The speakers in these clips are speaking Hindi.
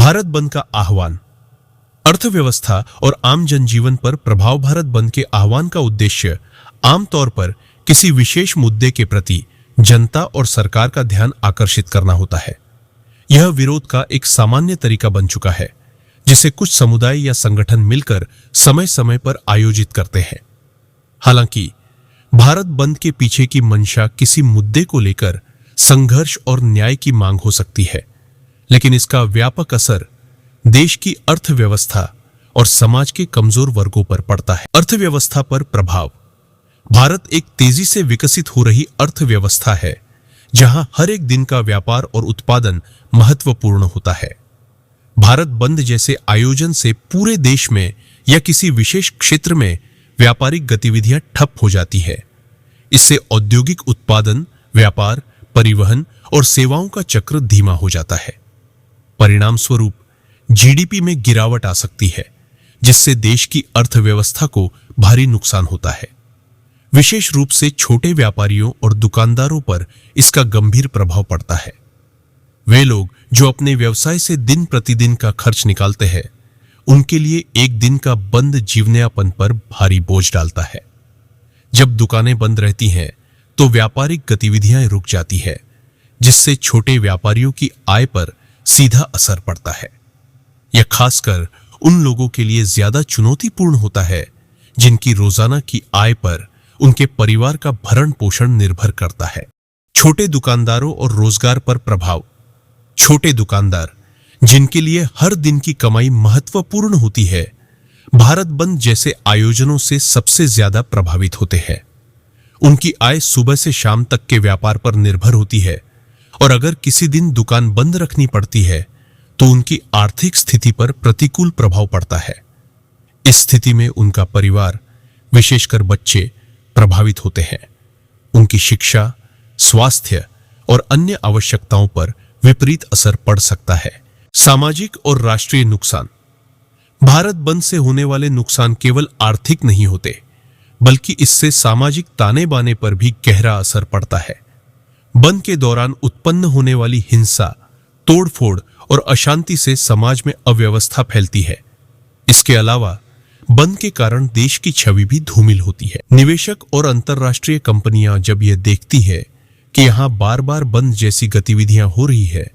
भारत बंद का आह्वान। अर्थव्यवस्था और आम जनजीवन पर प्रभाव। भारत बंद के आह्वान का उद्देश्य आमतौर पर किसी विशेष मुद्दे के प्रति जनता और सरकार का ध्यान आकर्षित करना होता है। यह विरोध का एक सामान्य तरीका बन चुका है, जिसे कुछ समुदाय या संगठन मिलकर समय समय पर आयोजित करते हैं। हालांकि भारत बंद के पीछे की मंशा किसी मुद्दे को लेकर संघर्ष और न्याय की मांग हो सकती है, लेकिन इसका व्यापक असर देश की अर्थव्यवस्था और समाज के कमजोर वर्गों पर पड़ता है। अर्थव्यवस्था पर प्रभाव। भारत एक तेजी से विकसित हो रही अर्थव्यवस्था है, जहां हर एक दिन का व्यापार और उत्पादन महत्वपूर्ण होता है। भारत बंद जैसे आयोजन से पूरे देश में या किसी विशेष क्षेत्र में व्यापारिक गतिविधियां ठप हो जाती है। इससे औद्योगिक उत्पादन, व्यापार, परिवहन और सेवाओं का चक्र धीमा हो जाता है। परिणाम स्वरूप जीडीपी में गिरावट आ सकती है, जिससे देश की अर्थव्यवस्था को भारी नुकसान होता है। विशेष रूप से छोटे व्यापारियों और दुकानदारों पर इसका गंभीर प्रभाव पड़ता है। वे लोग जो अपने व्यवसाय से दिन प्रतिदिन का खर्च निकालते हैं, उनके लिए एक दिन का बंद जीवनयापन पर भारी बोझ डालता है। जब दुकानें बंद रहती हैं, तो व्यापारिक गतिविधियां रुक जाती है, जिससे छोटे व्यापारियों की आय पर सीधा असर पड़ता है। यह खासकर उन लोगों के लिए ज्यादा चुनौतीपूर्ण होता है, जिनकी रोजाना की आय पर उनके परिवार का भरण पोषण निर्भर करता है। छोटे दुकानदारों और रोजगार पर प्रभाव। छोटे दुकानदार, जिनके लिए हर दिन की कमाई महत्वपूर्ण होती है, भारत बंद जैसे आयोजनों से सबसे ज्यादा प्रभावित होते हैं। उनकी आय सुबह से शाम तक के व्यापार पर निर्भर होती है, और अगर किसी दिन दुकान बंद रखनी पड़ती है, तो उनकी आर्थिक स्थिति पर प्रतिकूल प्रभाव पड़ता है। इस स्थिति में उनका परिवार, विशेषकर बच्चे, प्रभावित होते हैं। उनकी शिक्षा, स्वास्थ्य और अन्य आवश्यकताओं पर विपरीत असर पड़ सकता है। सामाजिक और राष्ट्रीय नुकसान। भारत बंद से होने वाले नुकसान केवल आर्थिक नहीं होते, बल्कि इससे सामाजिक ताने बाने पर भी गहरा असर पड़ता है। बंद के दौरान उत्पन्न होने वाली हिंसा, तोड़फोड़ और अशांति से समाज में अव्यवस्था फैलती है। इसके अलावा बंद के कारण देश की छवि भी धूमिल होती है। निवेशक और अंतर्राष्ट्रीय कंपनियां जब यह देखती है कि यहां बार बार बंद जैसी गतिविधियां हो रही है,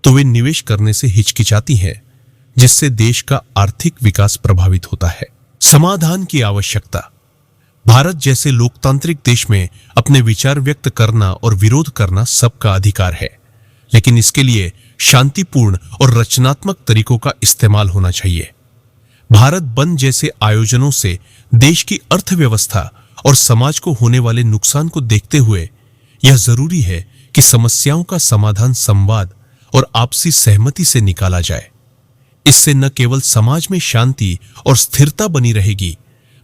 तो वे निवेश करने से हिचकिचाती हैं, जिससे देश का आर्थिक विकास प्रभावित होता है। समाधान की आवश्यकता। भारत जैसे लोकतांत्रिक देश में अपने विचार व्यक्त करना और विरोध करना सबका अधिकार है, लेकिन इसके लिए शांतिपूर्ण और रचनात्मक तरीकों का इस्तेमाल होना चाहिए। भारत बंद जैसे आयोजनों से देश की अर्थव्यवस्था और समाज को होने वाले नुकसान को देखते हुए यह जरूरी है कि समस्याओं का समाधान संवाद और आपसी सहमति से निकाला जाए। इससे न केवल समाज में शांति और स्थिरता बनी रहेगी,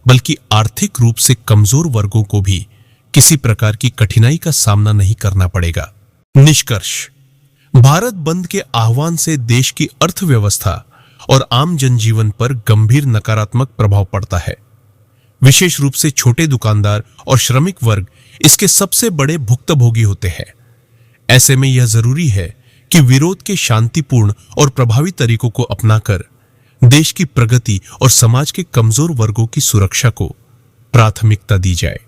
बल्कि आर्थिक रूप से कमजोर वर्गों को भी किसी प्रकार की कठिनाई का सामना नहीं करना पड़ेगा। निष्कर्ष। भारत बंद के आह्वान से देश की अर्थव्यवस्था और आम जनजीवन पर गंभीर नकारात्मक प्रभाव पड़ता है। विशेष रूप से छोटे दुकानदार और श्रमिक वर्ग इसके सबसे बड़े भुक्तभोगी होते हैं। ऐसे में यह जरूरी है कि विरोध के शांतिपूर्ण और प्रभावी तरीकों को अपनाकर देश की प्रगति और समाज के कमजोर वर्गों की सुरक्षा को प्राथमिकता दी जाए।